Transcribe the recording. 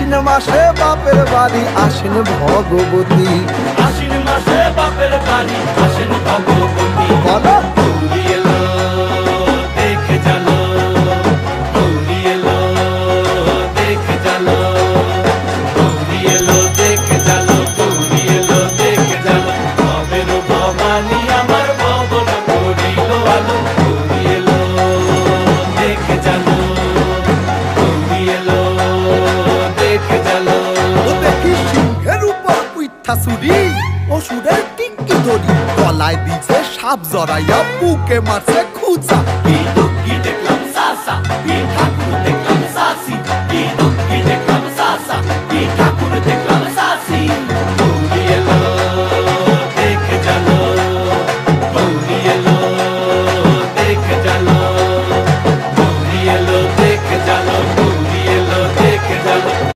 আশ্বিন মাসে বাপের বাড়ি আসেন ভগবতী। আশ্বিন মাসে বাপের বাড়ি আসেন ভগবতী। বলো গৌরী এলো দেখে জালো, গৌরী এলো দেখে জালো, গৌরী এলো দেখে জালো, গৌরী এলো দেখে জালো। ভবের ভবানী আমার ভবন করিল আলো, গৌরী এলো দেখে জালো, গৌরী এলো দেখে জালো। ও দেখি সিংহের উপর উইঠা চুরি, অসুরের টিঙ্কি ধরি, গলায় দিছে সাপ জড়াইয়া বুকে মারছে খুঁচা।